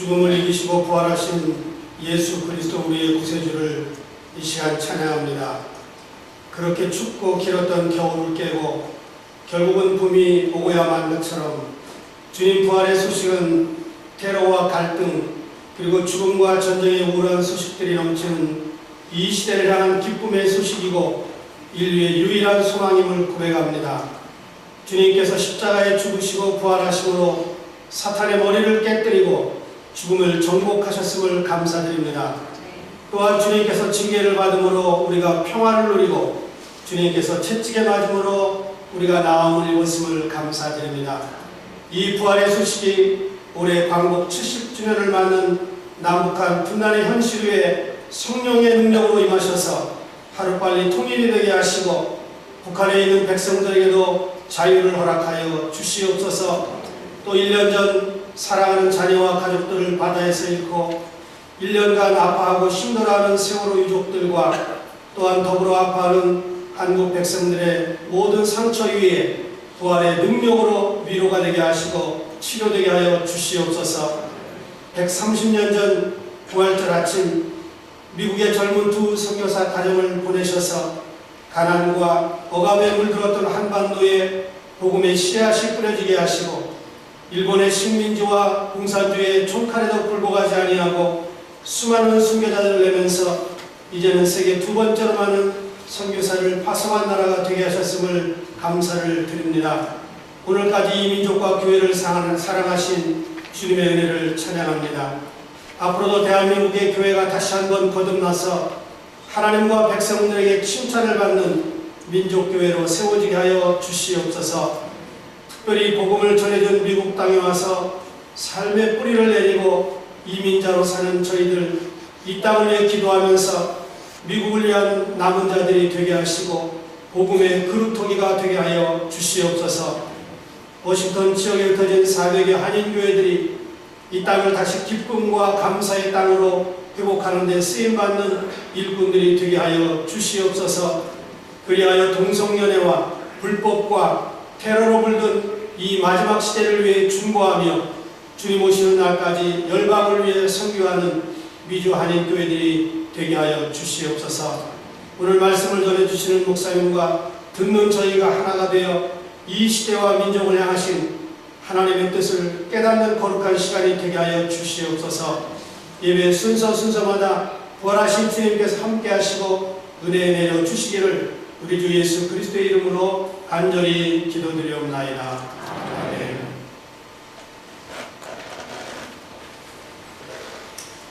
죽음을 이기시고 부활하신 예수 그리스도 우리의 구세주를 이 시간 찬양합니다. 그렇게 춥고 길었던 겨울을 깨고 결국은 봄이 오고야만 것처럼 주님 부활의 소식은 테러와 갈등 그리고 죽음과 전쟁의 우울한 소식들이 넘치는 이 시대를 향한 기쁨의 소식이고 인류의 유일한 소망임을 고백합니다. 주님께서 십자가에 죽으시고 부활하심으로 사탄의 머리를 깨뜨리고 죽음을 정복하셨음을 감사드립니다. 또한 주님께서 징계를 받음으로 우리가 평화를 누리고 주님께서 채찍에 맞음으로 우리가 나음을 입었음을 감사드립니다. 이 부활의 소식이 올해 광복 70주년을 맞는 남북한 분단의 현실 위에 성령의 능력으로 임하셔서 하루빨리 통일이 되게 하시고 북한에 있는 백성들에게도 자유를 허락하여 주시옵소서. 또 1년 전 사랑하는 자녀와 가족들을 바다에서 잃고 1년간 아파하고 힘들어하는 세월호 유족들과 또한 더불어 아파하는 한국 백성들의 모든 상처 위에 부활의 능력으로 위로가 되게 하시고 치료되게 하여 주시옵소서. 130년 전 부활절 아침 미국의 젊은 두 선교사 가정을 보내셔서 가난과 억압에 물들었던 한반도에 복음의 씨앗이 뿌려지게 하시고 일본의 식민지와 공산주의의 총칼에도 굴복하지 아니하고 수많은 순교자들을 내면서 이제는 세계 두 번째로 많은 선교사를 파송한 나라가 되게 하셨음을 감사를 드립니다. 오늘까지 이 민족과 교회를 사랑하신 주님의 은혜를 찬양합니다. 앞으로도 대한민국의 교회가 다시 한번 거듭나서 하나님과 백성들에게 칭찬을 받는 민족교회로 세워지게 하여 주시옵소서. 특별히 복음을 전해준 미국 땅에 와서 삶의 뿌리를 내리고 이민자로 사는 저희들 이 땅을 위해 기도하면서 미국을 위한 남은 자들이 되게 하시고 복음의 그루터기가 되게 하여 주시옵소서. 워싱턴 지역에 흩어진 400여 한인교회들이 이 땅을 다시 기쁨과 감사의 땅으로 회복하는 데 쓰임받는 일꾼들이 되게 하여 주시옵소서. 그리하여 동성연애와 불법과 테러로 물든 이 마지막 시대를 위해 중보하며 주님 오시는 날까지 열방을 위해 선교하는 미주 한인교회들이 되게 하여 주시옵소서. 오늘 말씀을 전해주시는 목사님과 듣는 저희가 하나가 되어 이 시대와 민족을 향하신 하나님의 뜻을 깨닫는 거룩한 시간이 되게 하여 주시옵소서. 예배 순서마다 부활하신 주님께서 함께 하시고 은혜 내려 주시기를 우리 주 예수 그리스도의 이름으로 간절히 기도드리옵나이다. 아멘.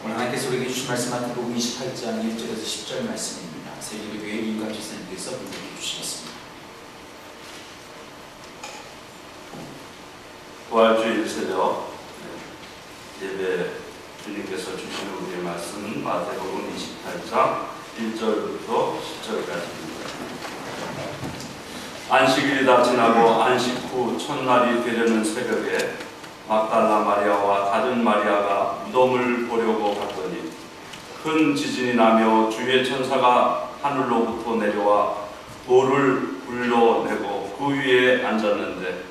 오늘 하나님께서 우리에게 주신 말씀 마태복음 28장 1절에서 10절 말씀입니다. 세계교회 임감 지사님께서 분석해 주시겠습니다. 부활주일 새벽 예배 주님께서 주시는 우리의 말씀은 마태복음 28장 1절부터 10절까지입니다. 안식일이 다 지나고 안식 후 첫날이 되려는 새벽에 막달라 마리아와 다른 마리아가 무덤을 보려고 갔더니 큰 지진이 나며 주의 천사가 하늘로부터 내려와 돌을 굴러내고 그 위에 앉았는데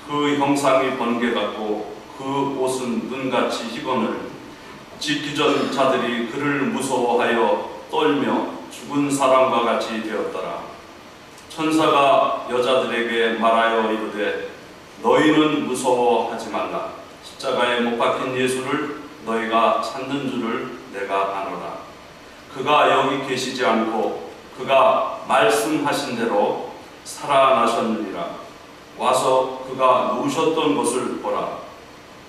그 형상이 번개 같고 그 옷은 눈같이 희건을 짓기 전 자들이 그를 무서워하여 떨며 죽은 사람과 같이 되었더라. 천사가 여자들에게 말하여 이르되 너희는 무서워하지 말라. 십자가에 못 박힌 예수를 너희가 찾는 줄을 내가 아노라. 그가 여기 계시지 않고 그가 말씀하신 대로 살아나셨느니라. 와서 그가 누우셨던 곳을 보라.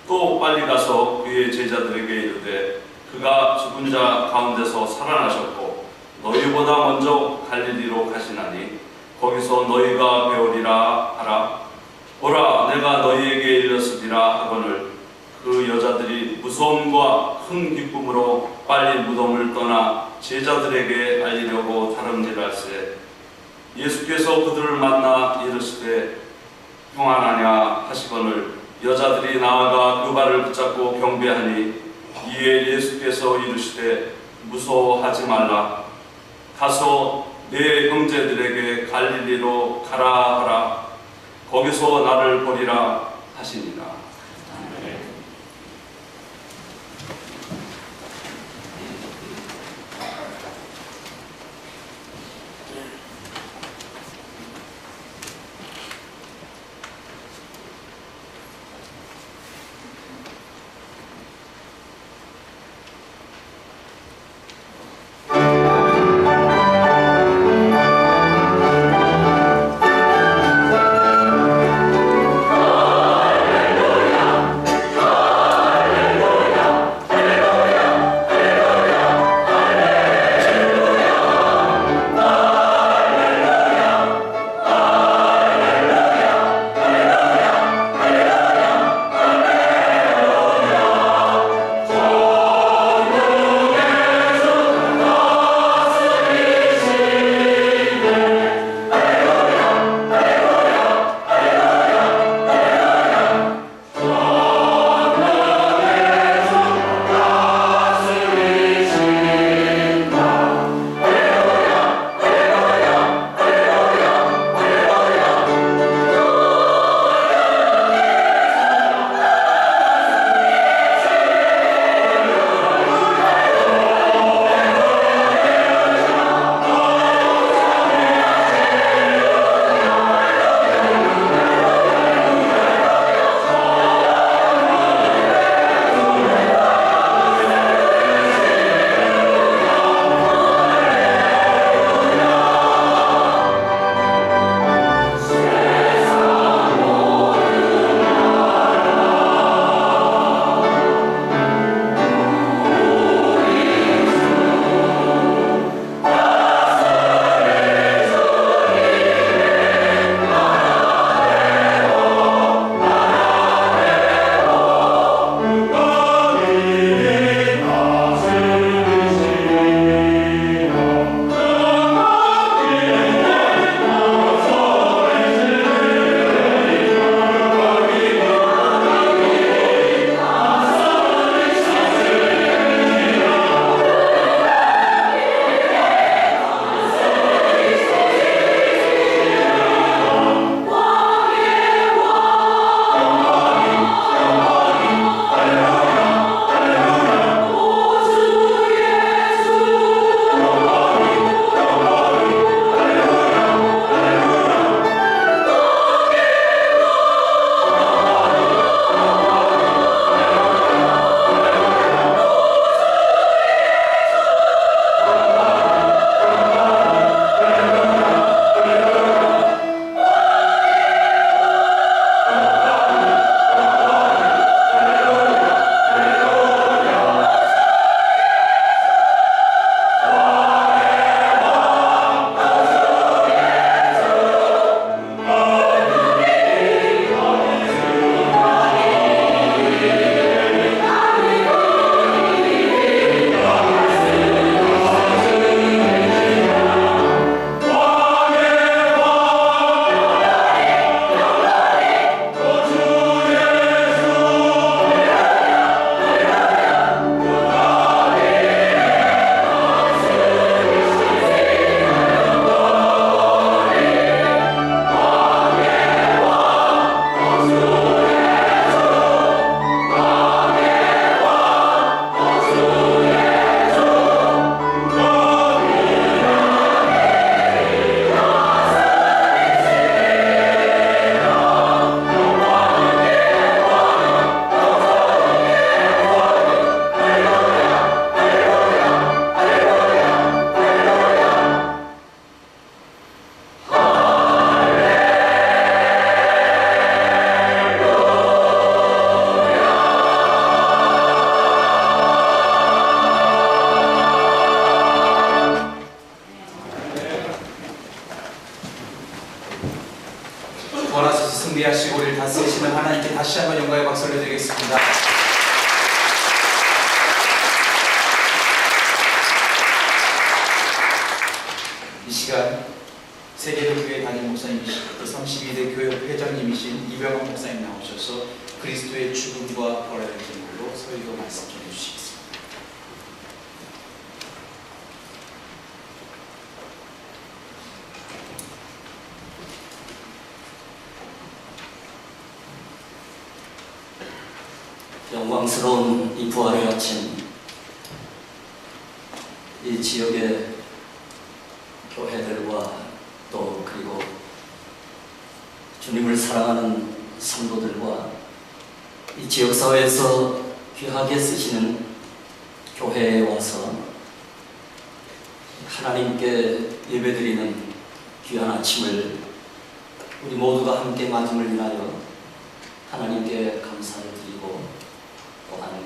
또 빨리 가서 그의 제자들에게 이르되 그가 죽은 자 가운데서 살아나셨고 너희보다 먼저 갈릴리로 가시나니 거기서 너희가 배우리라 하라. 보라, 내가 너희에게 일렀으리라 하거늘 그 여자들이 무서움과 큰 기쁨으로 빨리 무덤을 떠나 제자들에게 알리려고 다름질할세. 예수께서 그들을 만나 이르시되 평안하냐 하시거늘 여자들이 나아가 그 발을 붙잡고 경배하니 이에 예수께서 이르시되 무서워하지 말라. 가서 내 형제들에게 갈릴리로 가라 하라. 거기서 나를 보리라 하시니라. 돌아서서 승리하시고 우리를 다스리시는 하나님께 다시 한번 영광의 박수를 드리겠습니다. 이 시간 세계도 교회 담임 목사님이시고 32대 교회 회장님이신 이병헌 목사님 나오셔서 그리스도의 죽음과 부활의 제목으로 설교 말씀 전해주시겠습니다. 영광스러운 이 부활의 아침, 이 지역의 교회들과 또 그리고 주님을 사랑하는 성도들과 이 지역사회에서 귀하게 쓰시는 교회에 와서 하나님께 예배드리는 귀한 아침을 우리 모두가 함께 맞음을 인하여 하나님께 감사를 드리고 또한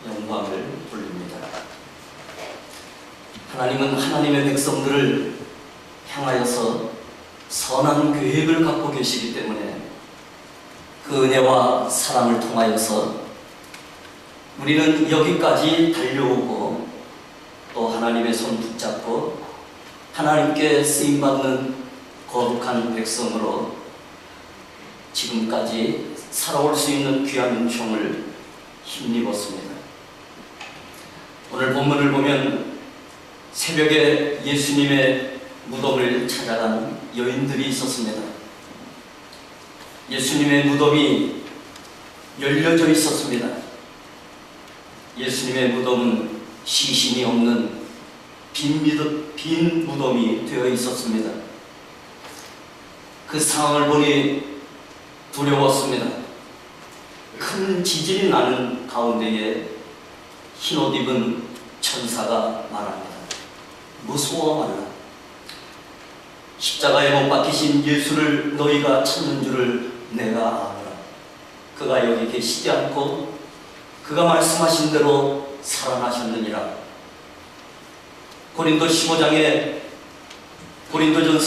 영광을 돌립니다. 하나님은 하나님의 백성들을 향하여서 선한 계획을 갖고 계시기 때문에 그 은혜와 사랑을 통하여서 우리는 여기까지 달려오고 또 하나님의 손 붙잡고 하나님께 쓰임받는 거룩한 백성으로 지금까지 살아올 수 있는 귀한 은총을 힘입었습니다. 오늘 본문을 보면 새벽에 예수님의 무덤을 찾아가는 여인들이 있었습니다. 예수님의 무덤이 열려져 있었습니다. 예수님의 무덤은 시신이 없는 빈 무덤이 되어 있었습니다. 그 상황을 보니 두려웠습니다. 큰 지진이 나는 가운데에 흰옷 입은 천사가 말합니다. 무서워 말라. 십자가에 못 박히신 예수를 너희가 찾는 줄을 내가 아노라. 그가 여기 계시지 않고 그가 말씀하신 대로 살아나셨느니라. 고린도전서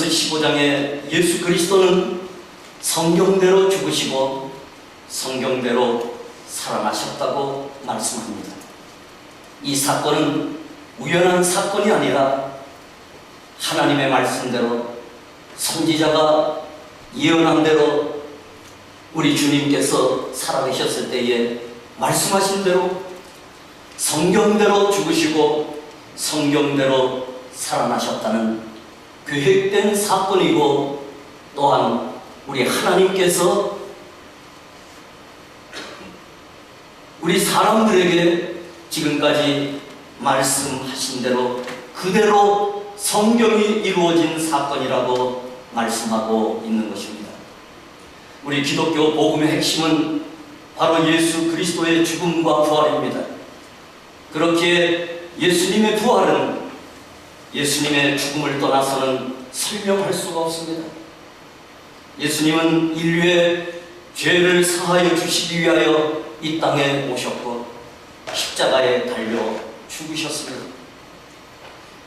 15장에 예수 그리스도는 성경대로 죽으시고 성경대로 살아나셨다고 말씀합니다. 이 사건은 우연한 사건이 아니라 하나님의 말씀대로 선지자가 예언한 대로 우리 주님께서 살아계셨을 때에 말씀하신 대로 성경대로 죽으시고 성경대로 살아나셨다는 계획된 사건이고 또한 우리 하나님께서 우리 사람들에게 지금까지 말씀하신 대로 그대로 성경이 이루어진 사건이라고 말씀하고 있는 것입니다. 우리 기독교 복음의 핵심은 바로 예수 그리스도의 죽음과 부활입니다. 그렇기에 예수님의 부활은 예수님의 죽음을 떠나서는 설명할 수가 없습니다. 예수님은 인류의 죄를 사하여 주시기 위하여 이 땅에 오셨고 십자가에 달려 죽으셨습니다.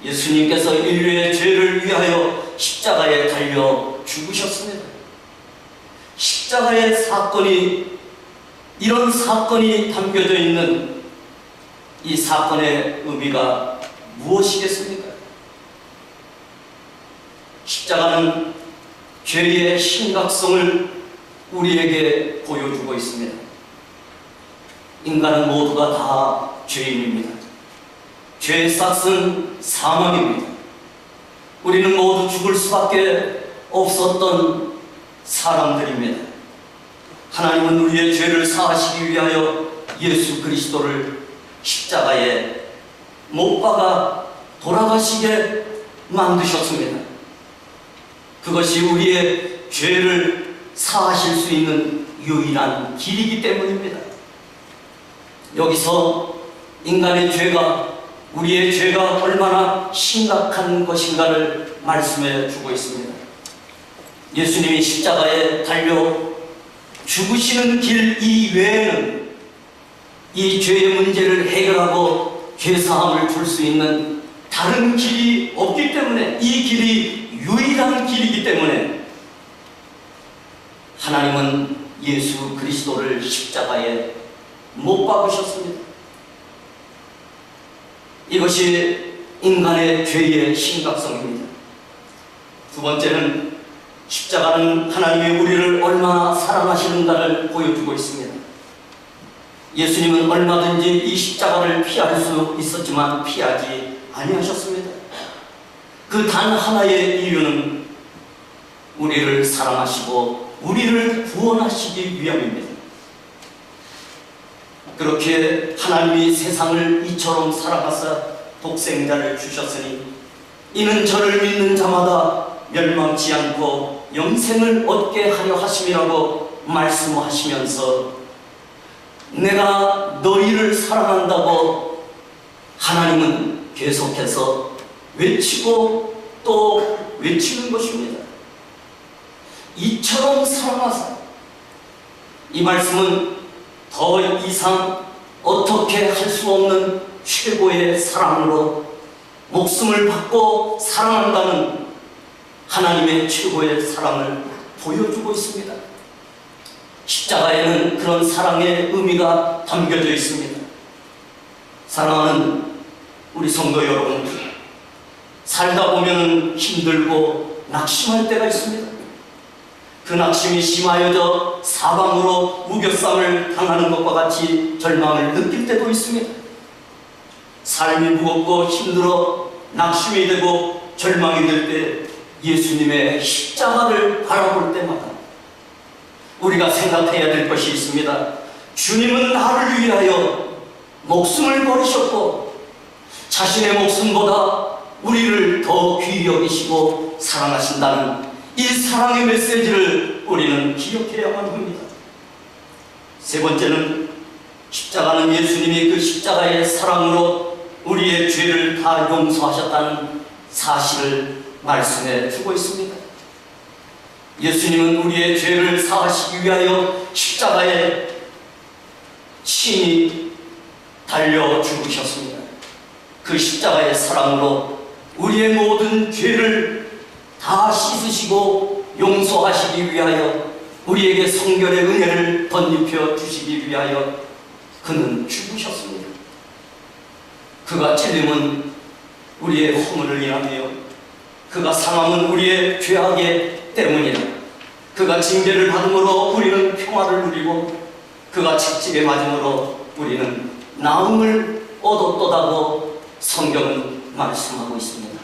예수님께서 인류의 죄를 위하여 십자가에 달려 죽으셨습니다. 십자가의 사건이, 이런 사건이 담겨져 있는 이 사건의 의미가 무엇이겠습니까? 십자가는 죄의 심각성을 우리에게 보여주고 있습니다. 인간은 모두가 다 죄인입니다. 죄의 싹은 사망입니다. 우리는 모두 죽을 수밖에 없었던 사람들입니다. 하나님은 우리의 죄를 사하시기 위하여 예수 그리스도를 십자가에 못 박아 돌아가시게 만드셨습니다. 그것이 우리의 죄를 사하실 수 있는 유일한 길이기 때문입니다. 여기서 인간의 죄가, 우리의 죄가 얼마나 심각한 것인가를 말씀해 주고 있습니다. 예수님이 십자가에 달려 죽으시는 길 이외에는 이 죄의 문제를 해결하고 죄사함을 줄 수 있는 다른 길이 없기 때문에, 이 길이 유일한 길이기 때문에 하나님은 예수 그리스도를 십자가에 못 박으셨습니다. 이것이 인간의 죄의 심각성입니다. 두 번째는 십자가는 하나님이 우리를 얼마나 사랑하시는가를 보여주고 있습니다. 예수님은 얼마든지 이 십자가를 피할 수 있었지만 피하지 아니하셨습니다. 그 단 하나의 이유는 우리를 사랑하시고 우리를 구원하시기 위함입니다. 그렇게 하나님이 세상을 이처럼 사랑하사 독생자를 주셨으니 이는 저를 믿는 자마다 멸망치 않고 영생을 얻게 하려 하심이라고 말씀하시면서 내가 너희를 사랑한다고 하나님은 계속해서 외치고 또 외치는 것입니다. 이처럼 사랑하사, 이 말씀은 더 이상 어떻게 할 수 없는 최고의 사랑으로 목숨을 받고 사랑한다는 하나님의 최고의 사랑을 보여주고 있습니다. 십자가에는 그런 사랑의 의미가 담겨져 있습니다. 사랑하는 우리 성도 여러분, 살다 보면 힘들고 낙심할 때가 있습니다. 그 낙심이 심하여져 사방으로 무교쌈을 당하는 것과 같이 절망을 느낄 때도 있습니다. 삶이 무겁고 힘들어 낙심이 되고 절망이 될 때 예수님의 십자가를 바라볼 때마다 우리가 생각해야 될 것이 있습니다. 주님은 나를 위하여 목숨을 버리셨고 자신의 목숨보다 우리를 더 귀히 여기시고 사랑하신다는 이 사랑의 메시지를 우리는 기억해야만 합니다. 세 번째는 십자가는 예수님이 그 십자가의 사랑으로 우리의 죄를 다 용서하셨다는 사실을 말씀해 주고 있습니다. 예수님은 우리의 죄를 사하시기 위하여 십자가에 친히 달려 죽으셨습니다. 그 십자가의 사랑으로 우리의 모든 죄를 다 씻으시고 용서하시기 위하여 우리에게 성결의 은혜를 덧입혀 주시기 위하여 그는 죽으셨습니다. 그가 찔림은 우리의 허물을 인하여, 그가 상함은 우리의 죄악의 때문이라. 그가 징계를 받음으로 우리는 평화를 누리고 그가 채찍에 맞음으로 우리는 나음을 얻었도다고 성경은 말씀하고 있습니다.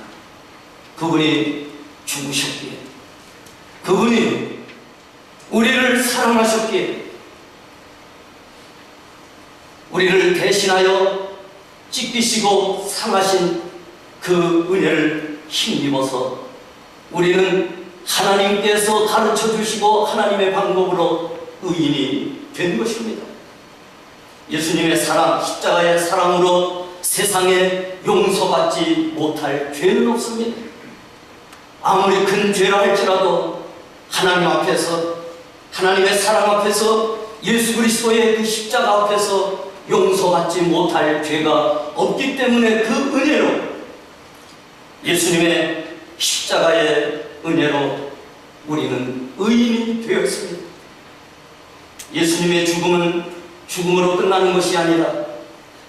그분이 죽으셨기에, 그분이 우리를 사랑하셨기에, 우리를 대신하여 찢기시고 상하신 그 은혜를 힘입어서 우리는 하나님께서 가르쳐 주시고 하나님의 방법으로 의인이 된 것입니다. 예수님의 사랑, 십자가의 사랑으로 세상에 용서받지 못할 죄는 없습니다. 아무리 큰 죄라 할지라도 하나님 앞에서, 하나님의 사랑 앞에서, 예수 그리스도의 그 십자가 앞에서 용서받지 못할 죄가 없기 때문에 그 은혜로, 예수님의 십자가의 은혜로 우리는 의인이 되었습니다. 예수님의 죽음은 죽음으로 끝나는 것이 아니라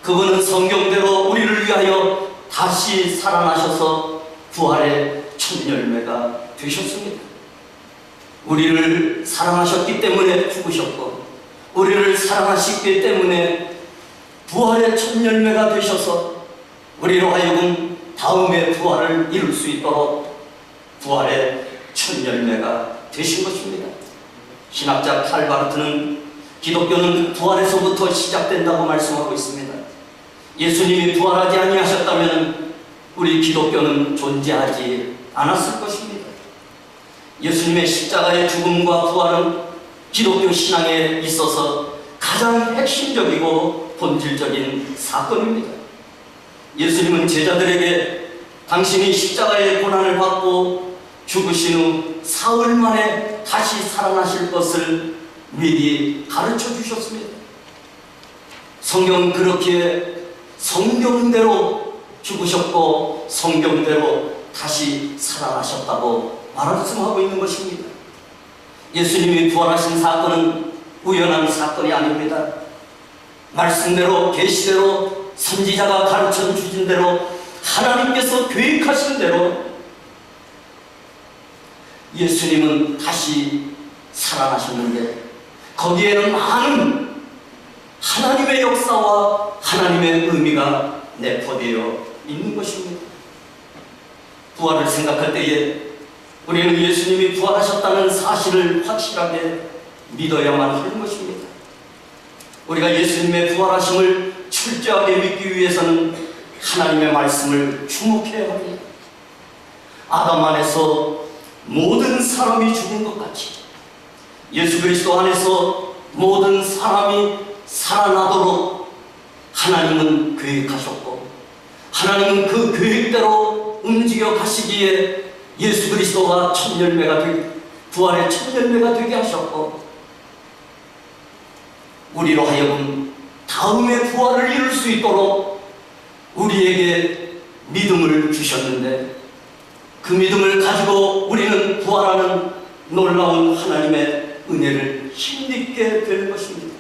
그분은 성경대로 우리를 위하여 다시 살아나셔서 부활의 첫 열매가 되셨습니다. 우리를 사랑하셨기 때문에 죽으셨고 우리를 사랑하시기 때문에 부활의 첫 열매가 되셔서 우리로 하여금 다음의 부활을 이룰 수 있도록 부활의 첫 열매가 되신 것입니다. 신학자 칼바르트는 기독교는 부활에서부터 시작된다고 말씀하고 있습니다. 예수님이 부활하지 아니하셨다면 우리 기독교는 존재하지 않았을 것입니다. 예수님의 십자가의 죽음과 부활은 기독교 신앙에 있어서 가장 핵심적이고 본질적인 사건입니다. 예수님은 제자들에게 당신이 십자가의 고난을 받고 죽으신 후 사흘 만에 다시 살아나실 것을 미리 가르쳐 주셨습니다. 성경은 그렇게 성경대로 죽으셨고 성경대로 다시 살아나셨다고 말씀하고 있는 것입니다. 예수님이 부활하신 사건은 우연한 사건이 아닙니다. 말씀대로 계시대로 선지자가 가르쳐 주신 대로 하나님께서 계획하신 대로 예수님은 다시 살아나셨는데 거기에는 많은 하나님의 역사와 하나님의 의미가 내포되어 있는 것입니다. 부활을 생각할 때에 우리는 예수님이 부활하셨다는 사실을 확실하게 믿어야만 하는 것입니다. 우리가 예수님의 부활하심을 철저하게 믿기 위해서는 하나님의 말씀을 주목해야 합니다. 아담 안에서 모든 사람이 죽은 것 같이 예수 그리스도 안에서 모든 사람이 살아나도록 하나님은 계획하셨고 하나님은 그 계획대로 움직여 가시기에 예수 그리스도가 첫 열매가 부활의 첫 열매가 되게 하셨고 우리로 하여금 다음의 부활을 이룰 수 있도록 우리에게 믿음을 주셨는데 그 믿음을 가지고 우리는 부활하는 놀라운 하나님의 은혜를 힘입게 될 것입니다.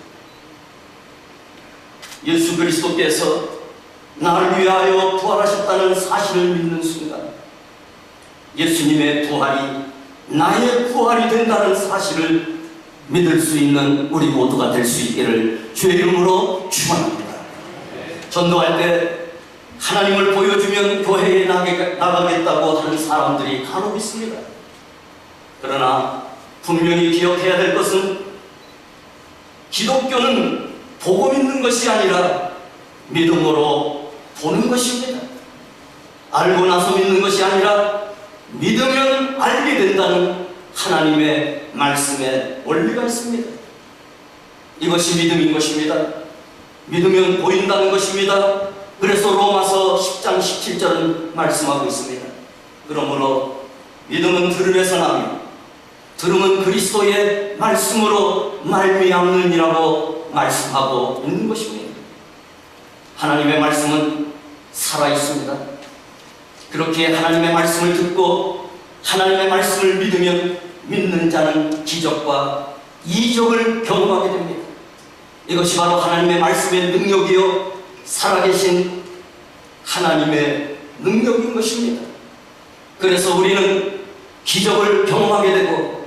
예수 그리스도께서 나를 위하여 부활하셨다는 사실을 믿는 순간 예수님의 부활이 나의 부활이 된다는 사실을 믿을 수 있는 우리 모두가 될 수 있기를 주의 이름으로 축원합니다. 전도할 때 하나님을 보여주면 교회에 나가겠다고 하는 사람들이 간혹 있습니다. 그러나 분명히 기억해야 될 것은 기독교는 보고 믿는 것이 아니라 믿음으로 보는 것입니다. 알고 나서 믿는 것이 아니라 믿으면 알게 된다는 하나님의 말씀에 원리가 있습니다. 이것이 믿음인 것입니다. 믿으면 보인다는 것입니다. 그래서 로마서 10장 17절은 말씀하고 있습니다. 그러므로 믿음은 들음에서 나며 들음은 그리스도의 말씀으로 말미암느니라고 말씀하고 있는 것입니다. 하나님의 말씀은 살아있습니다. 그렇게 하나님의 말씀을 듣고 하나님의 말씀을 믿으면 믿는 자는 기적과 이적을 경험하게 됩니다. 이것이 바로 하나님의 말씀의 능력이요 살아계신 하나님의 능력인 것입니다. 그래서 우리는 기적을 경험하게 되고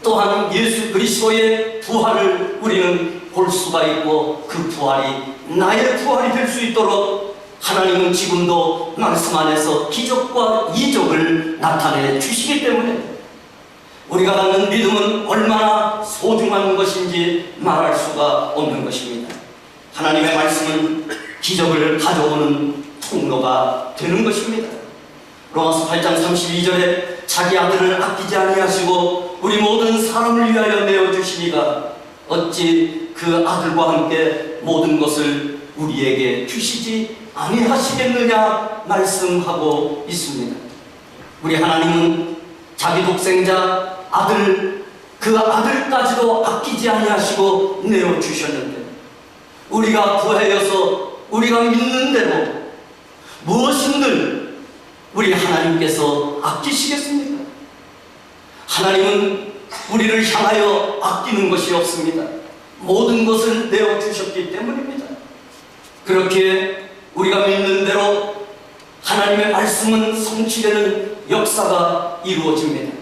또한 예수 그리스도의 부활을 우리는 볼 수가 있고 그 부활이 나의 부활이 될 수 있도록 하나님은 지금도 말씀 안에서 기적과 이적을 나타내 주시기 때문에 우리가 갖는 믿음은 얼마나 소중한 것인지 말할 수가 없는 것입니다. 하나님의 말씀은 기적을 가져오는 통로가 되는 것입니다. 로마서 8장 32절에 자기 아들을 아끼지 아니하시고 우리 모든 사람을 위하여 내어주시니가 어찌 그 아들과 함께 모든 것을 우리에게 주시지 아니하시겠느냐 말씀하고 있습니다. 우리 하나님은 자기 독생자 아들 그 아들까지도 아끼지 아니하시고 내어주셨는데 우리가 구하여서 우리가 믿는 대로 무엇인들 우리 하나님께서 아끼시겠습니까? 하나님은 우리를 향하여 아끼는 것이 없습니다. 모든 것을 내어주셨기 때문입니다. 그렇게 우리가 믿는 대로 하나님의 말씀은 성취되는 역사가 이루어집니다.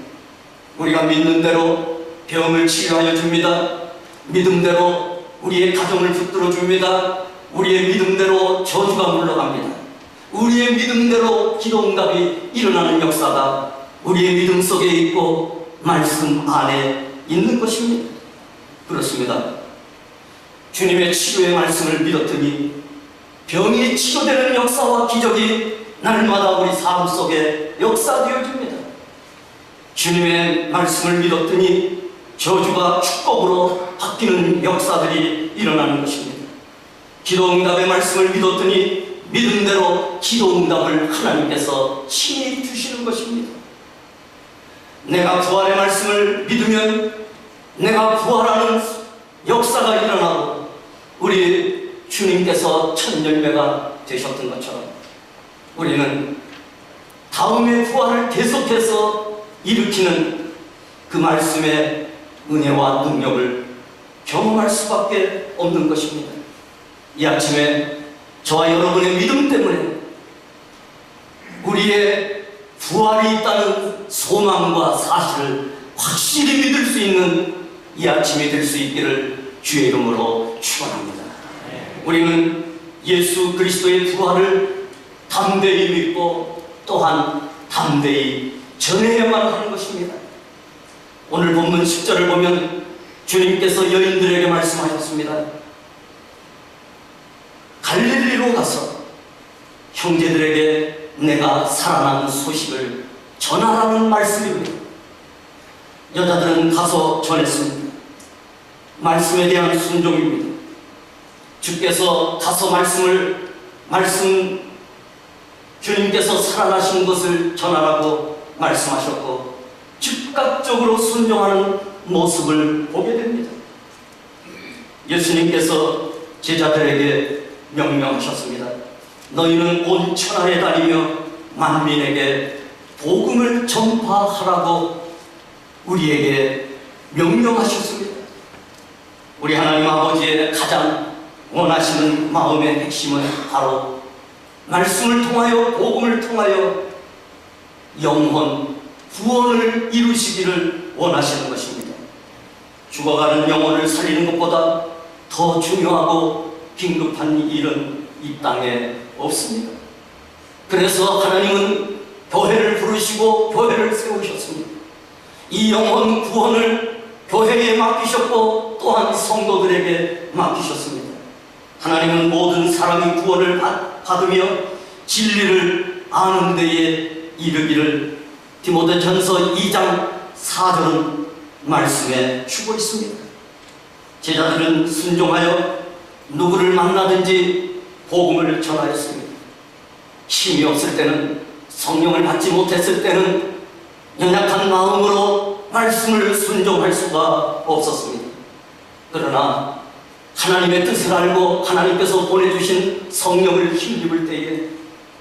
우리가 믿는 대로 병을 치료하여 줍니다. 믿음대로 우리의 가정을 붙들어 줍니다. 우리의 믿음대로 저주가 물러갑니다. 우리의 믿음대로 기도응답이 일어나는 역사가 우리의 믿음 속에 있고 말씀 안에 있는 것입니다. 그렇습니다. 주님의 치료의 말씀을 믿었더니 병이 치료되는 역사와 기적이 날마다 우리 삶 속에 역사되어집니다. 주님의 말씀을 믿었더니 저주가 축복으로 바뀌는 역사들이 일어나는 것입니다. 기도응답의 말씀을 믿었더니 믿음대로 기도응답을 하나님께서 친히 주시는 것입니다. 내가 부활의 말씀을 믿으면 내가 부활하는 역사가 일어나고 우리 주님께서 첫 열매가 되셨던 것처럼 우리는 다음의 부활을 계속해서 일으키는 그 말씀의 은혜와 능력을 경험할 수밖에 없는 것입니다. 이 아침에 저와 여러분의 믿음 때문에 우리의 부활이 있다는 소망과 사실을 확실히 믿을 수 있는 이 아침이 될 수 있기를 주의 이름으로 축원합니다. 우리는 예수 그리스도의 부활을 담대히 믿고 또한 담대히 전해야만 하는 것입니다. 오늘 본문 10절을 보면 주님께서 여인들에게 말씀하셨습니다. 갈릴리로 가서 형제들에게 내가 살아난 소식을 전하라는 말씀입니다. 여자들은 가서 전했습니다. 말씀에 대한 순종입니다. 주께서 가서 주님께서 살아나신 것을 전하라고 말씀하셨고 즉각적으로 순종하는 모습을 보게 됩니다. 예수님께서 제자들에게 명령하셨습니다. 너희는 온 천하에 다니며 만민에게 복음을 전파하라고 우리에게 명령하셨습니다. 우리 하나님 아버지의 가장 원하시는 마음의 핵심은 바로 말씀을 통하여 복음을 통하여 영혼, 구원을 이루시기를 원하시는 것입니다. 죽어가는 영혼을 살리는 것보다 더 중요하고 긴급한 일은 이 땅에 없습니다. 그래서 하나님은 교회를 부르시고 교회를 세우셨습니다. 이 영혼 구원을 교회에 맡기셨고 또한 성도들에게 맡기셨습니다. 하나님은 모든 사람이 구원을 받으며 진리를 아는 데에 이르기를 디모데전서 2장 4절은 말씀해 주고 있습니다. 제자들은 순종하여 누구를 만나든지 복음을 전하였습니다. 힘이 없을 때는, 성령을 받지 못했을 때는 연약한 마음으로 말씀을 순종할 수가 없었습니다. 그러나 하나님의 뜻을 알고 하나님께서 보내주신 성령을 힘입을 때에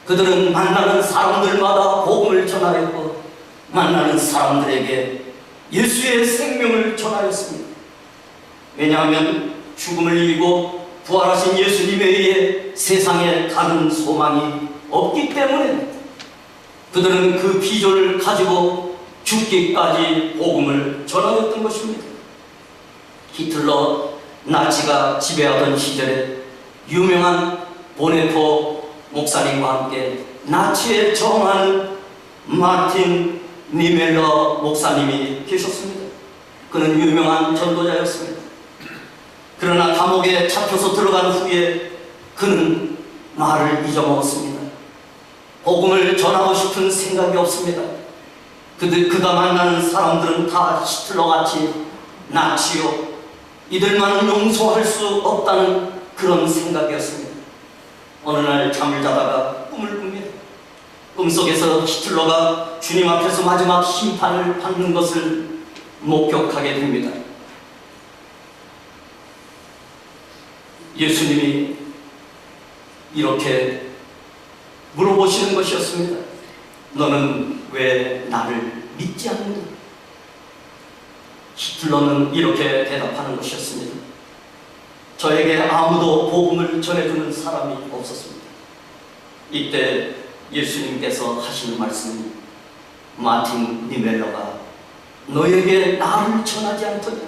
그들은 만나는 사람들마다 복음을 전하였고 만나는 사람들에게 예수의 생명을 전하였습니다. 왜냐하면 죽음을 이기고 부활하신 예수님에 의해 세상에 다른 소망이 없기 때문에 그들은 그 비전을 가지고 죽기까지 복음을 전하였던 것입니다. 히틀러 나치가 지배하던 시절에 유명한 보네포 목사님과 함께 나치에 저항하는 마틴 니멜러 목사님이 계셨습니다. 그는 유명한 전도자였습니다. 그러나 감옥에 잡혀서 들어간 후에 그는 말을 잊어먹었습니다. 복음을 전하고 싶은 생각이 없습니다. 그가 만나는 사람들은 다 히틀러같이 나치요, 이들만은 용서할 수 없다는 그런 생각이었습니다. 어느 날 잠을 자다가 꿈을 꿉니다. 꿈속에서 히틀러가 주님 앞에서 마지막 심판을 받는 것을 목격하게 됩니다. 예수님이 이렇게 물어보시는 것이었습니다. 너는 왜 나를 믿지 않는가? 히틀러는 이렇게 대답하는 것이었습니다. 저에게 아무도 복음을 전해주는 사람이 없었습니다. 이때 예수님께서 하시는 말씀이 마틴 니멜러가 너에게 나를 전하지 않더냐?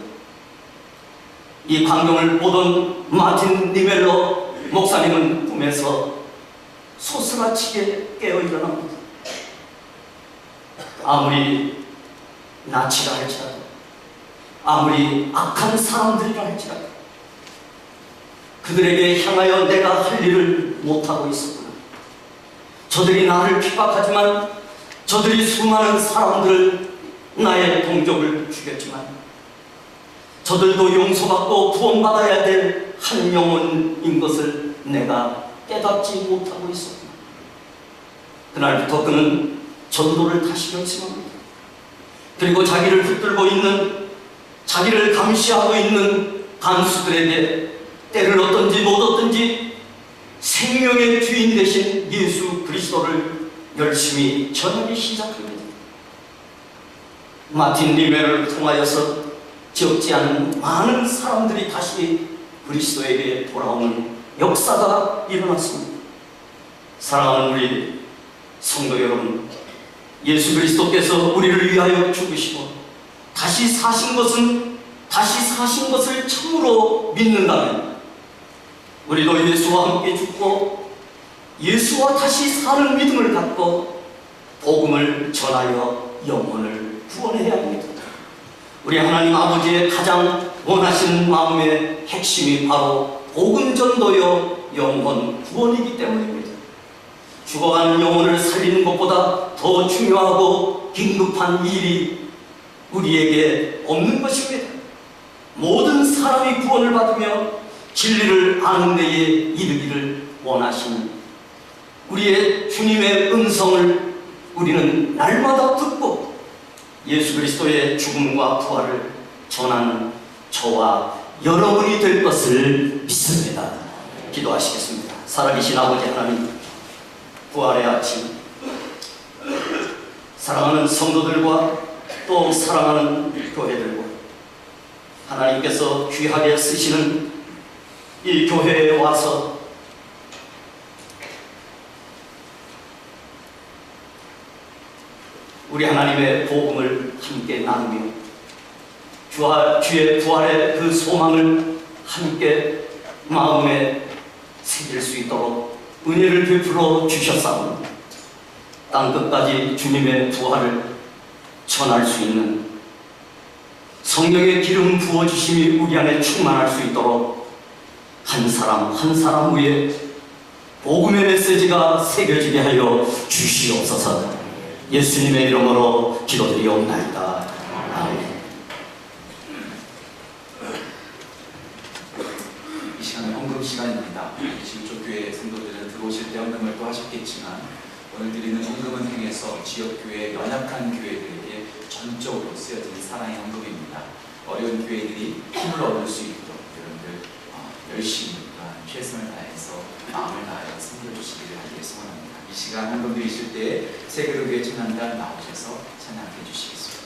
이 광경을 보던 마틴 니멜러 목사님은 꿈에서 소스라치게 깨어 일어납니다. 아무리 나치라 할지라도, 아무리 악한 사람들이라 할지라도 그들에게 향하여 내가 할 일을 못하고 있었구나. 저들이 나를 핍박하지만, 저들이 수많은 사람들을, 나의 동족을 죽였지만 저들도 용서받고 구원받아야 될 한 영혼인 것을 내가 깨닫지 못하고 있었구나. 그날부터 그는 전도를 다시 결심합니다. 그리고 자기를 붙들고 있는, 자기를 감시하고 있는 간수들에게 때를 얻든지 못 얻든지 생명의 주인 되신 예수 그리스도를 열심히 전하기 시작합니다. 마틴 리메를 통하여서 적지 않은 많은 사람들이 다시 그리스도에게 돌아오는 역사가 일어났습니다. 사랑하는 우리 성도 여러분, 예수 그리스도께서 우리를 위하여 죽으시고 다시 사신 것을 참으로 믿는다면 우리도 예수와 함께 죽고 예수와 다시 사는 믿음을 갖고 복음을 전하여 영혼을 구원해야 합니다. 우리 하나님 아버지의 가장 원하시는 마음의 핵심이 바로 복음 전도요 영혼 구원이기 때문입니다. 죽어가는 영혼을 살리는 것보다 더 중요하고 긴급한 일이 우리에게 없는 것입니다. 모든 사람이 구원을 받으며 진리를 아는 데에 이르기를 원하시는 우리의 주님의 음성을 우리는 날마다 듣고 예수 그리스도의 죽음과 부활을 전하는 저와 여러분이 될 것을 믿습니다. 기도하시겠습니다. 살아계신 아버지 하나님, 부활의 아침, 사랑하는 성도들과 또 사랑하는 교회들과 하나님께서 귀하게 쓰시는 이 교회에 와서 우리 하나님의 복음을 함께 나누며 주의 부활의 그 소망을 함께 마음에 새길 수 있도록 은혜를 베풀어 주셨사오니 땅끝까지 주님의 부활을 전할 수 있는 성령의 기름 부어주심이 우리 안에 충만할 수 있도록 한 사람 한 사람 위에 복음의 메시지가 새겨지게 하여 주시옵소서. 예수님의 이름으로 기도드리옵나이다. 아멘. 이 시간은 헌금 시간입니다. 지금 교회 성도들은 들어오실 때 헌금을 또 하셨겠지만 오늘 드리는 헌금은 행해서 지역교회 연약한 교회들에게 전적으로 쓰여진 사랑의 헌금입니다. 어려운 교회들이 힘을 얻을 수 있도록 여러분들 열심히 최선을 다해서 마음을 다하여 섬겨주시기를 하기에 소원합니다. 이 시간 헌금 드리실 때 세계로교회 찬양단 나오셔서 찬양해 주시겠습니다.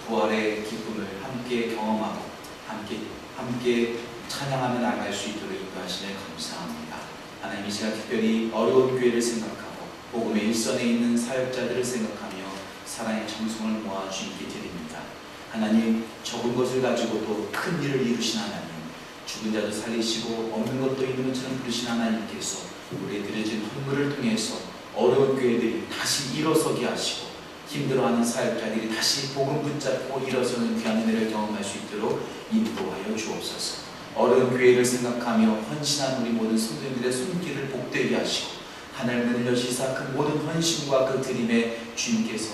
부활의 기쁨을 함께 경험하고 함께 찬양하며 나갈 수 있도록 인도하시며 감사합니다. 하나님, 이 시간 특별히 어려운 교회를 생각하고 복음의 일선에 있는 사역자들을 생각하며 사랑의 정성을 모아 주님께 드립니다. 하나님, 적은 것을 가지고도 큰 일을 이루신 하나님, 죽은 자도 살리시고 없는 것도 있는 것처럼 부르신 하나님께서 우리의 드려진 헌물을 통해서 어려운 교회들이 다시 일어서게 하시고 힘들어하는 사역자들이 다시 복음 붙잡고 일어서는 귀한 은혜를 경험할 수 있도록 인도하여 주옵소서. 어려운 교회를 생각하며 헌신한 우리 모든 성도님들의 손길을 복되게 하시고 하늘 문을 여시사 그 모든 헌신과 그 드림에 주님께서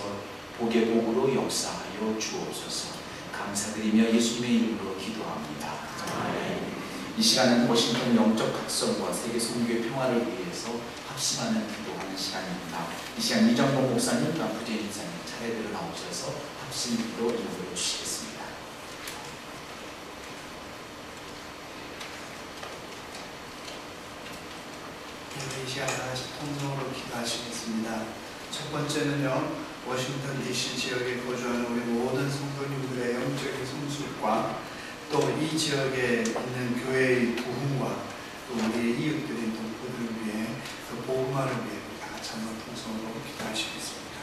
복의 복으로 역사하여 주옵소서. 감사드리며 예수님의 이름으로 기도합니다. 아멘. 이 시간은 워싱턴 영적 각성과 세계 선교의 평화를 위해서 합심하는 기도하는 시간입니다. 이 시간 이정복 목사님, 또 부재 인사님 차례대로 나오셔서 합심 기도 인도해 주시겠습니다. 이 시간 다시 통성으로 기도하시겠습니다. 첫 번째는요, 워싱턴 DC 지역에 거주하는 우리 모든 성도님들의 영적인 성숙과 또 이 지역에 있는 교회의 도움과 또 우리의 이웃들의 동포들을 위해 그 복음화를 위해 다 같이 한번 통성으로 기도하시겠습니다.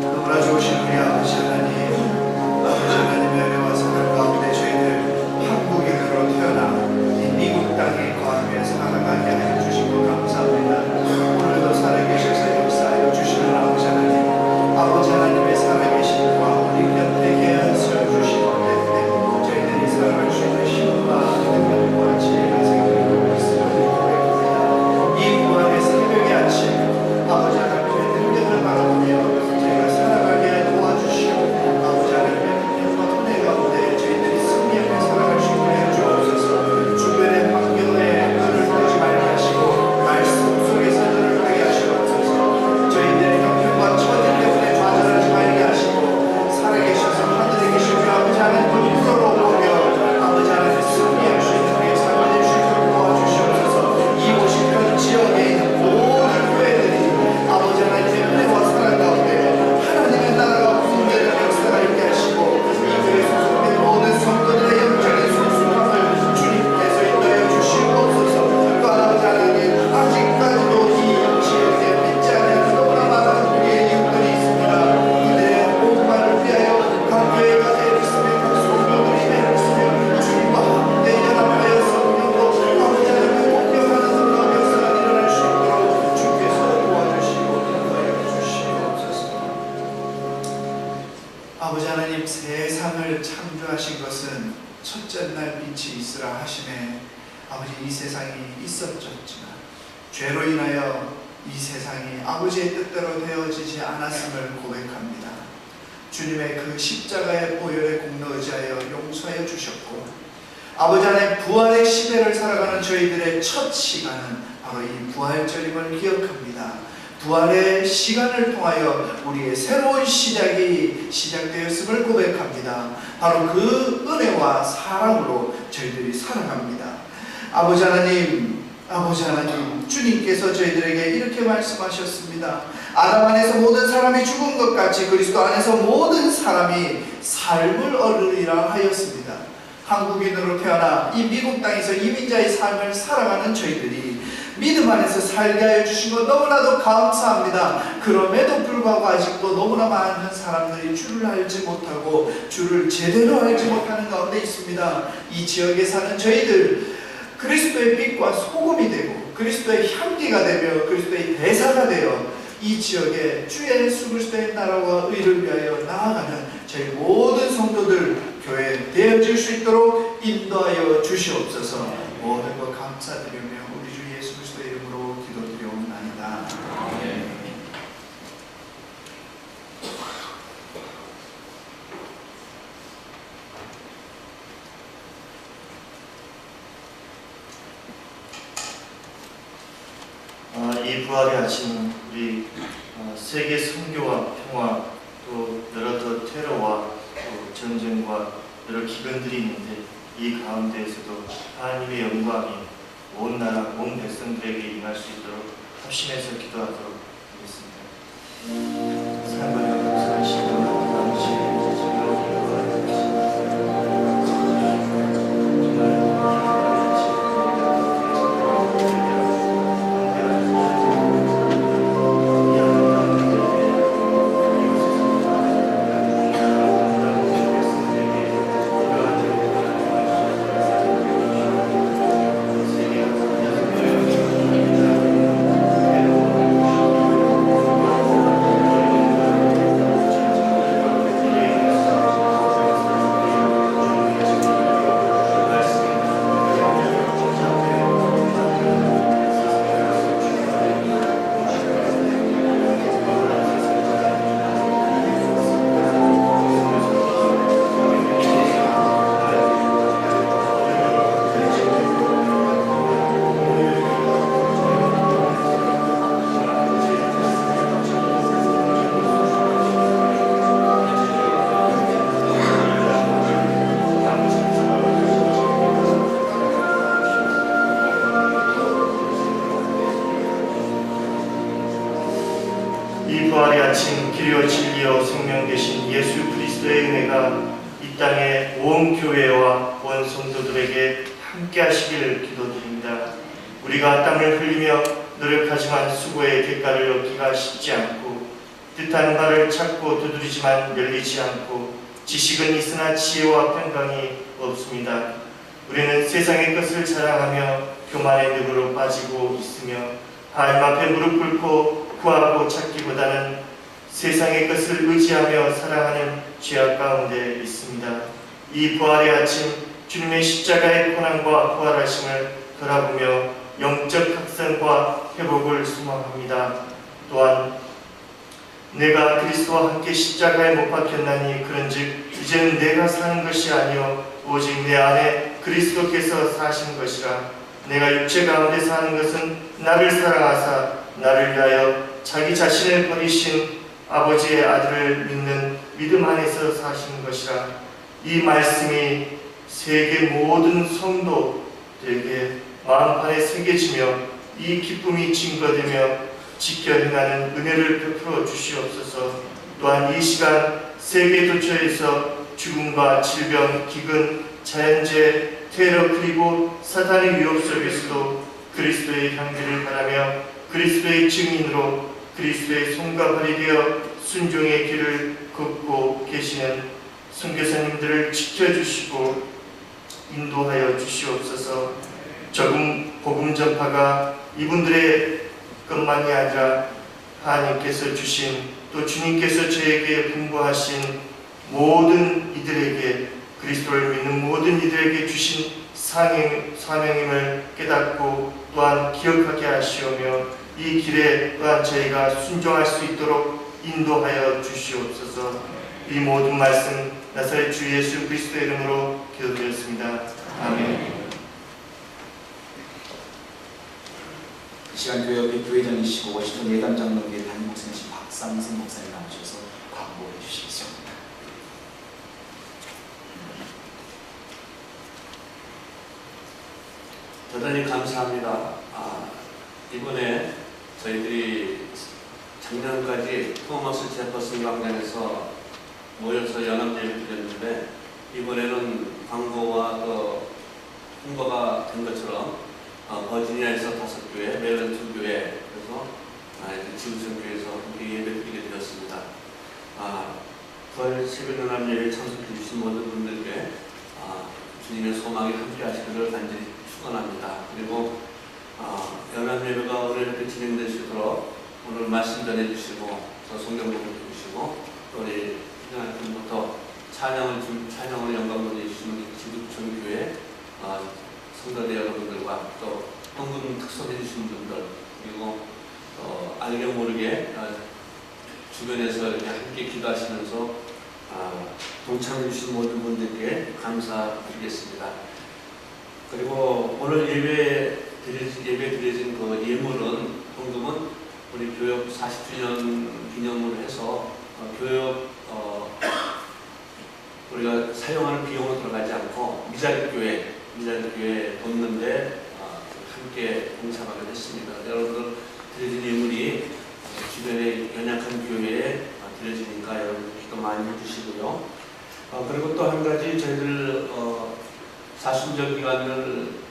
너무나 좋으신 우리 아버지 하나님, 아버지 하나님의 은혜와 사랑 가운데 저희들 한국인으로 태어나 이 미국 땅에 거하며 살아가게 하여 주시고 감사합니다. 오늘도 살아계셔서 역사하여 주시는 아버지 하나님, 아버지 하나님의 살아계심과 우리 곁에 계셔 주시는 때문에 저희들이 살아갈 수 있는 힘과 능력과 지혜가 생기고 있음을 고백합니다. 이 부활의 새벽의 아침, 아버지 하나님의 능력을 바라보며 저희가 살아가게 도와주시고 아버지 하나님의 능력과 은혜 가운데 저희들이 승리하며 살아갈 수 있게 해주옵소서. 주변의 환경에 눈을 뜨지 말게 하시고 말씀 속에서 눈을 뜨게 하시옵소서. 저희들의 형편과 처지 때문에 좌절하지 말게 하시고 살아계셔서 하늘에 계신 우리 아버지 하나님을 불러로 보며 아버지 하나님 승리할 수 있는 우리의 삶을 낼 수 있도록 도와주시옵소서. 이 워싱턴 지역에 있는 모든 교회들이 아버지 하나님의 은혜와 사랑 가운데 하나님의 나라가 풍대는 역사가 있게 하시고 이 교회 소속된 모든 성도들의 영적인 성숙함을 주님께서 인도해 주시옵소서. 또 아버지 하나님, 아직까지도 이 지역에 믿지 않는 너무나 많은 우리의 이웃들이 있습니다. 이들의 복음화를 위하여 각 교회가 애쓰며 각 성도들이 애쓰며 주님과 함께 연합하여 성령으로 아버지 하나님의 공경하는 놀라운 역사가 일어날 수 있도록 주께서 도와주시고 인도하여 주시옵소서. 아버지 하나님, 세상을 창조하신 것은 첫째 날 빛이 있으라 하시네. 아버지, 이 세상이 있었졌지만 죄로 인하여 이 세상이 아버지의 뜻대로 되어지지 않았음을 고백합니다. 주님의 그 십자가의 보혈의 공로 의지하여 용서하여 주셨고 아버지 하나님, 부활의 시대를 살아가는 저희들의 첫 시간은 바로 이 부활절임을 기억합니다. 부활의 시간을 통하여 우리의 새로운 시작이 시작되었음을 고백합니다. 바로 그 은혜와 사랑으로 저희들이 살아갑니다. 아버지 하나님, 주님께서 저희들에게 이렇게 말씀하셨습니다. 아담 안에서 모든 사람이 죽은 것 같이 그리스도 안에서 모든 사람이 삶을 얻으리라 하였습니다. 한국인으로 태어나 이 미국 땅에서 이민자의 삶을 살아가는 저희들이 믿음 안에서 살게 하여 주신 것 너무나도 감사합니다. 그럼에도 불구하고 아직도 너무나 많은 사람들이 주를 알지 못하고 주를 제대로 알지 못하는 가운데 있습니다. 이 지역에 사는 저희들, 그리스도의 빛과 소금이 되고 그리스도의 향기가 되며 그리스도의 대사가 되어 이 지역에 주 예수 그리스도의 나라와 의를 위하여 나아가는 저희 모든 성도들 교회 되어질 수 있도록 인도하여 주시옵소서. 모든 것 감사드리며 우리 주 예수 그리스도의 이름으로 기도드려옵나이다. 아멘. 이 부활의 아침은 우리 세계 선교와 평화, 또 여러 테러와 또 전쟁과 여러 기근들이 있는데 이 가운데에서도 하나님의 영광이 온 나라, 온 백성들에게 임할 수 있도록 합심해서 기도하도록 하겠습니다. 사랑과 감사하시고 아버지, 아침 길이요 진리요 생명 되신 예수 그리스도의 은혜가 이 땅의 온 교회와 온 성도들에게 함께 하시기를 기도드립니다. 우리가 땀을 흘리며 노력하지만 수고의 대가를 얻기가 쉽지 않고 뜻하는 바를 찾고 두드리지만 열리지 않고 지식은 있으나 지혜와 평강이 없습니다. 우리는 세상의 것을 자랑하며 교만의 늪으로 빠지고 있으며 하나님 앞에 무릎 꿇고 구하고 찾기보다는 세상의 것을 의지하며 살아가는 죄악 가운데 있습니다. 이 부활의 아침 주님의 십자가의 고난과 부활하심을 돌아보며 영적 각성과 회복을 소망합니다. 또한 내가 그리스도와 함께 십자가에 못 박혔나니 그런즉 이제는 내가 사는 것이 아니요 오직 내 안에 그리스도께서 사신 것이라. 내가 육체 가운데 사는 것은 나를 사랑하사 나를 위하여 자기 자신을 버리신 아버지의 아들을 믿는 믿음 안에서 사신 것이라. 이 말씀이 세계 모든 성도들에게 마음판에 새겨지며 이 기쁨이 증거되며 지켜 행하는 은혜를 베풀어 주시옵소서. 또한 이 시간 세계 도처에서 죽음과 질병, 기근, 자연재해, 테러 그리고 사탄의 위협 속에서도 그리스도의 향기를 바라며 그리스도의 증인으로 그리스도의 손과 발이 되어 순종의 길을 걷고 계시는 선교사님들을 지켜주시고 인도하여 주시옵소서. 적은 복음 전파가 이분들의 것만이 아니라 하나님께서 주신 또 주님께서 저에게 분부하신 모든 이들에게 그리스도를 믿는 모든 이들에게 주신 사명임을 깨닫고 또한 기억하게 하시오며 이 길에 또한 저희가 순종할 수 있도록 인도하여 주시옵소서. 이 모든 말씀 나사렛 주 예수 그리스도의 이름으로 기도드렸습니다. 아멘. 이 시간 교회 옆에 교회장이시고 워싱턴 예담장로교회 담임 목사이신 박상승 목사님 나오셔서 광고해 주시겠습니다. 대단히 감사합니다. 이번에 저희들이 작년까지 토마스 제퍼슨 광장에서 모여서 연합예배를 드렸는데 이번에는 광고와 또 홍보가 된 것처럼 버지니아에서 5교회, 메릴랜드 2교회, 그래서 지구촌 교회에서 함께 예배드리게 되었습니다. 부활 새벽연합 예배 참석해 주신 모든 분들께 주님의 소망이 함께 하시기를 간절히 축원합니다. 그리고 연합 예배가 은혜롭게 진행되시도록 오늘 말씀 전해 주시고 또 성경 공부 주시고 또 우리 희망부터 찬양을 영광 돌려주시는 지구촌 교회 성도들 여러분들과 또 헌금 특성해 주신 분들 그리고 알게 모르게 주변에서 이렇게 함께 기도하시면서 동참해 주신 모든 분들께 감사드리겠습니다. 그리고 오늘 예배 드려진 그 예물은 헌금은 우리 교역 40주년 기념으로 해서 교역 우리가 사용하는 비용으로 들어가지 않고 미자립교회 돕는데 함께 동참하게 됐습니다. 여러분들 드려진 예물이 주변에 연약한 교회에 드려지니까 여러분 기도 많이 해주시고요. 그리고 또 한 가지 저희들 사순절 기간을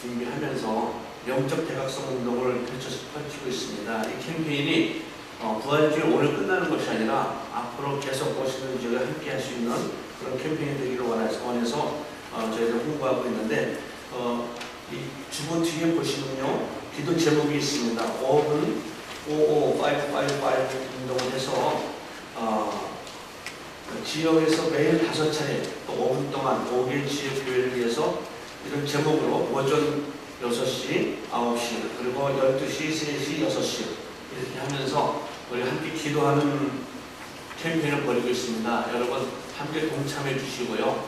준비하면서 영적 대각성 운동을 펼치고 있습니다. 이 캠페인이 부활주에 오늘 끝나는 것이 아니라 앞으로 계속 오시는 주에 함께 할 수 있는 그런 캠페인이 되기를 원해서 저희들 홍보하고 있는데 이 주보 뒤에 보시면요 기도 제목이 있습니다. 5분 5555 운동을 해서 지역에서 매일 5차례 또 5분 동안 5개 지역 교회를 위해서 이런 제목으로 오전 6시, 9시 그리고 12시, 3시, 6시 이렇게 하면서 우리 함께 기도하는 캠페인을 벌이고 있습니다. 여러분 함께 동참해 주시고요.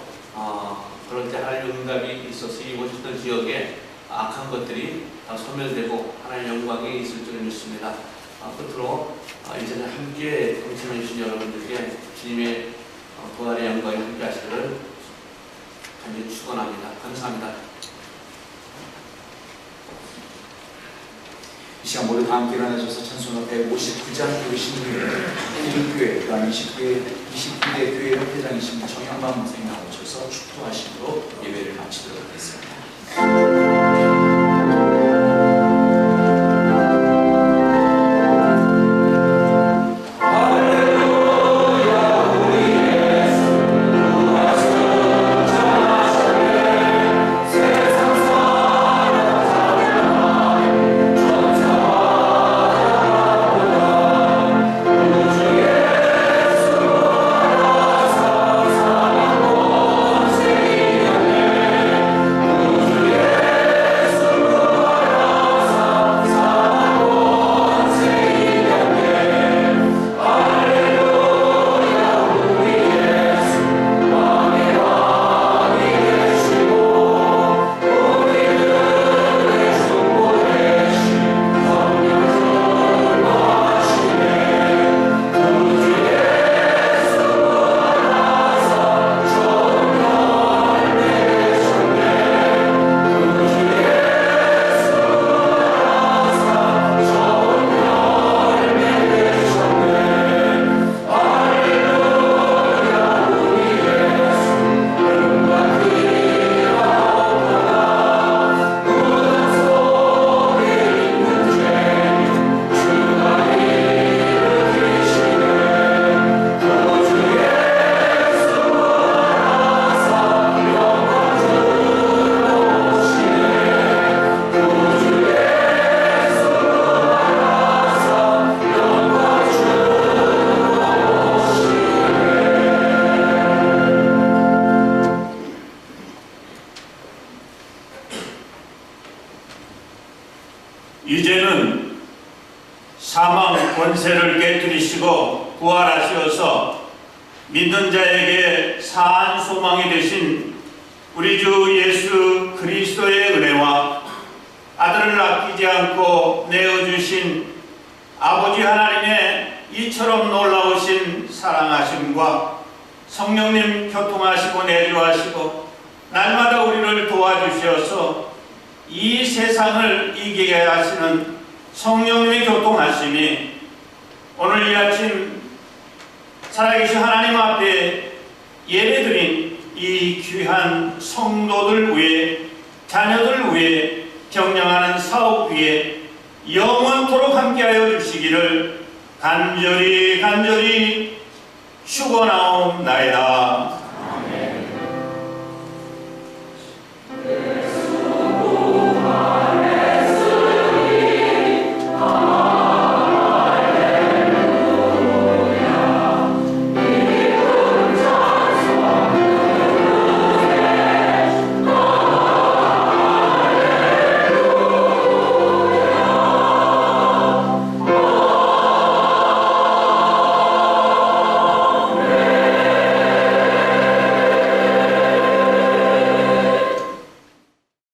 그럴 때 하나님의 응답이 있어서 이 워싱턴 지역에 악한 것들이 다 소멸되고 하나님의 영광이 있을 줄 믿습니다. 끝으로 이제는 함께 동참해 주신 여러분들께 주님의 부활의 영광이 함께 하시기를 간절히 축원합니다. 감사합니다. 이 시간 모두 다 함께 일어나셔서 찬송가 159장 부르신 후에 기독교회, 그다음 29대 교회 협회장이신 정영만 목사님 나오셔서 축도하심으로 예배를 마치도록 하겠습니다. 이제는 사망 권세를 깨뜨리시고 부활하시어서 믿는 자에게 사한 소망이 되신 우리 주 예수 그리스도의 은혜와 아들을 아끼지 않고 내어주신 아버지 하나님의 이처럼 놀라우신 사랑하심과 성령님 교통하시고 내주하시고 날마다 우리를 도와주셔서 이 세상을 이기게 하시는 성령님의 교통하심이 오늘 이 아침 살아계신 하나님 앞에 예배드린 이 귀한 성도들 위해, 자녀들 위해, 경영하는 사업 위해 영원토록 함께하여 주시기를 간절히 축원하옵나이다.